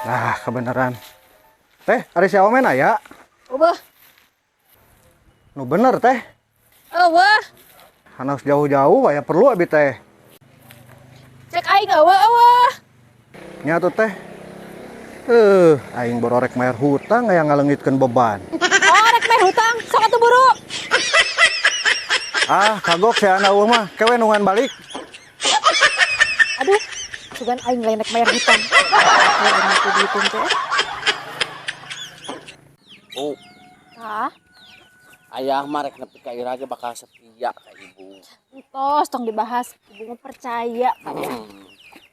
Nah, kebenaran. Teh, ada si Omen aya? Ubah. Nu bener teh. Eueuh. Hanos jauh-jauh aya perlu abi teh. Cek aing eueuh. Nya tuh teh. Aing bororek mayar hutang aya ngaleungitkeun beban. Oh, rek meh hutang, sok atuh buru. Ah, kagok si anak mah, kewe nungan balik. Aduh, sugan aing lain rek mayar hutang. Aing atuh dihitung teh. Oh, Tah, ayah mah rek nepi ka ira ge bakal setia ka ibu. entos tong dibahas. Ibu mah percaya pada.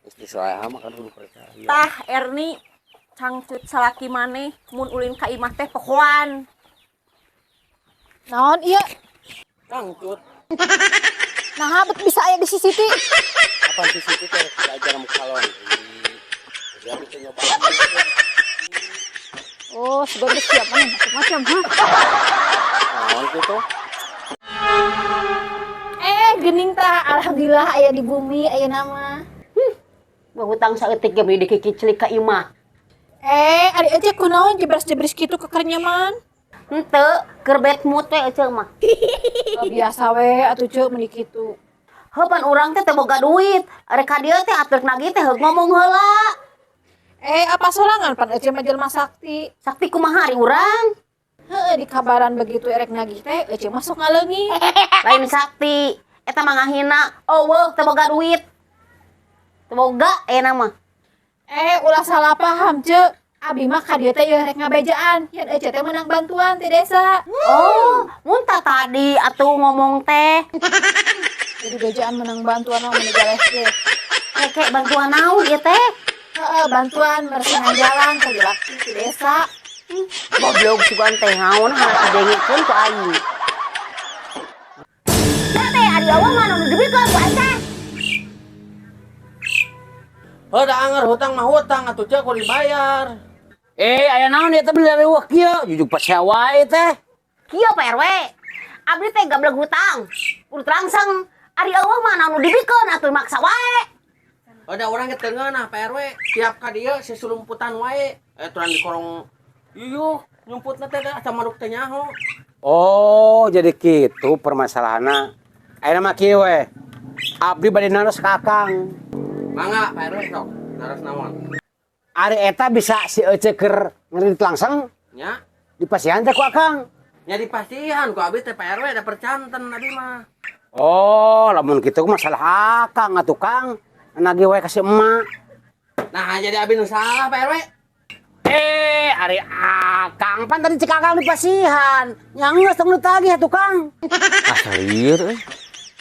Istri saya mah kan kudu percaya. Tah Erni cangcut salaki maneh mun ulin ka imah teh pokoan. Naon ieu? Kangcut, Nah, bet bisa aya di Siti. apa sih situ teh rek diajar mu kalon. Jadi teh nyoba. Oh, sudah siap mah macam-macam, ha. Naon kitu? Gening tah, alhamdulillah aya di bumi aya nama. Hutang saeutik ge beli dikiclik ka imah. Ari aja kunaon jebres-jebres kitu ke karnyaman. Henteu, keur bad mood we eceung mah. Biasa we atuh ceuk meuni kitu. Heupan urang teh boga duit. Are ka dieu teh atur nagih teh ngomong heula. Apa sorangan pan ece mah jelema sakti. Sakti kumaha ari urang? Heeh, di kabaran begitu erek nagih teh ece masuk ngaleungi. Lain sakti. Eta mah ngahina. Eueuh teh boga duit. Teu boga aya mah. Ulah salah paham ceuk. Abi mah ka dieu teh rek ngabejaan. Yen ece teh menang bantuan ti desa. Oh, muntah tadi atuh ngomong teh. Jadi bejaan menang bantuan mah meuni galeh teh. Kayak bantuan naon ieu teh? Heeh, bantuan bersihan jalan ka laki ti desa. Goblok sugan teh naon hareup didengikeun ku aing. Teh ari awal mah nu dibikeun ku aing teh. Heuda anger hutang mah hutang atuh ceuk kudu dibayar. Aya naon ieu teh beli dari wah kieu, jujug pasea wae teh. Kieu Pak RW. Abdi teh gablek hutang. Urut langsung ari eueuh mah nu dibikeun atuh maksa wae. Ada orang ge teu ngeunah Pak RW, tiap ka dieu sesulumputan wae. Turan dikorong yuyuh nyumputna teh da sama ruk teh nyaho. Oh, jadi gitu permasalahanna. Ayeuna mah kieu we. Abdi bade naros ka Akang. Mangga Pak RW sok, naras naon? Ari eta bisa si Ece keur ngeurit langsung Nya, dipasihan teh ku Akang. nya dipastihan ku abi teh Pak RW da percanten abi mah. Oh, lamun kitu masalah Akang atuh Kang. Nagih wae ka si emak. Nah, jadi abi nu salah Pak RW. Ari Akang pan tadi cek Akang dipasihan. Nya geus tong ditagih atuh Kang. Asalieur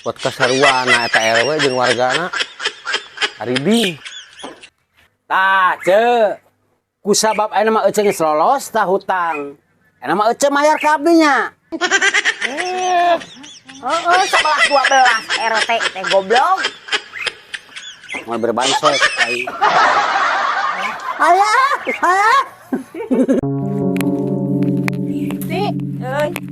buat kasaruana eta RW jeung wargana Aribi. Tah, ce. Kusabab ayeuna mah Ece geus lolos tah hutang. Ayeuna mah Ece mayar ka abdinya. Heeh, 11 12 RT teh goblok. Mau berbansos kai. Ti,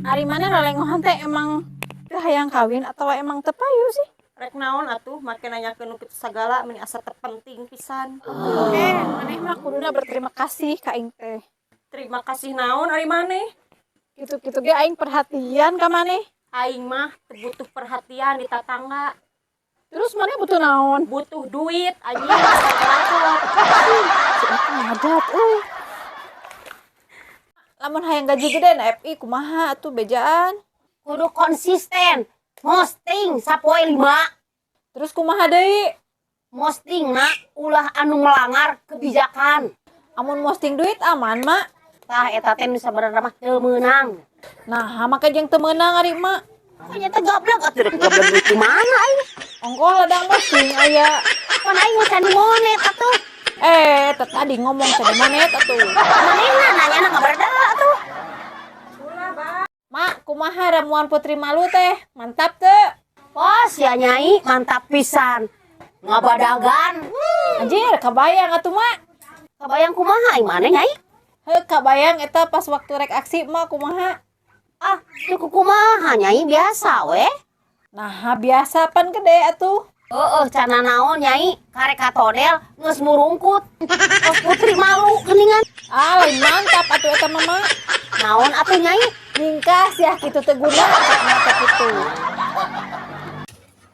ari mana lalengohan teh emang teu hayang kawin atau emang teu payu sih? Rek naon atuh make nanyakeun nu kitu sagala meni asa terpenting pisan. Maneh mah kuduna berterima kasih ka aing teh. Terima kasih naon ari maneh? Gitu-gitu ge aing perhatian ka maneh. Aing mah teu butuh perhatian di tetangga. Terus maneh butuh naon? Butuh duit anjing sakit. Si eta ngadat euy. Lamun hayang gaji gede na FI kumaha atuh bejaan? Kudu konsisten. Posting sapoe 5. Terus kumaha deui? Postingna ulah anu melanggar kebijakan. Amun posting duit aman, Mak. Tah eta teh nu sabarana mah teu meunang. Nah, maka jeung teu meunang ari Mak. Nya teh goblok atuh goblok duit di mana aing? Ongkoh ladang posting aya. Pan aing mah candi monet atuh. Teh tadi ngomong cari monet atuh. Manehna nanyana kabarda atuh. Mak, kumaha ramuan Putri Malu teh? Mantap teu? Pos ya Nyai, mantap pisan. Ngabadagan. Anjir, kabayang atuh, Mak. Kabayang kumaha aing maneh Nyai? Kabayang eta pas waktu rek aksi Mak kumaha? Ah, cukup kumaha Nyai biasa we. Nah, biasa pan gede atuh. Cana naon Nyai, karek katodel geus murungkut. Pos Putri Malu Ah, lain mantap atuh eta mama. Naon atuh nyai? Ningkah sia kitu teh guna mata kitu.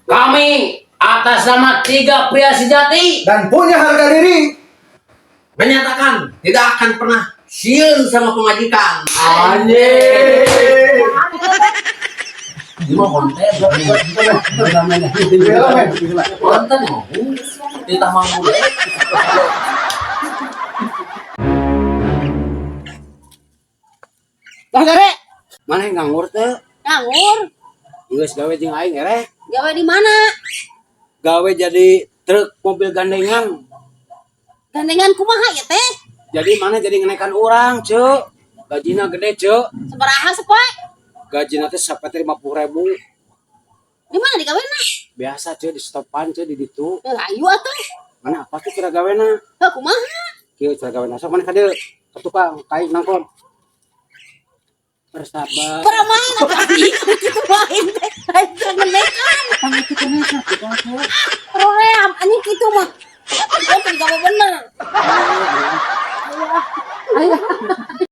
Kami atas nama 3 pria sejati Dan punya harga diri. Menyatakan tidak akan pernah sieun sama pemajikan. anjing. Gimana konten? Konten mau ditambah muda. Tah gare. Mana yang nganggur teh? Nganggur. Geus gawe jeung aing ereh. Gawe di mana? Gawe jadi truk mobil gandengan. Gandengan kumaha ya teh? Jadi mana jadi ngenaikan orang, Cuk. Gajina gede, Cuk. Sabaraha sepoe? Gajina teh sampai 50.000. Di mana di gawena? Biasa, Cuk, di stopan, Cuk, di ditu. Ayo atuh. Mana apa tuh kira gawena? Heuh kumaha? Kieu kira gawena. Sok mana ka dieu? Ka tukang kain nangkon. Bersabar. Para main apa anjing? Kitu main teh. Aing teu ngenekan. Program anjing kitu mah. Itu gawe bener.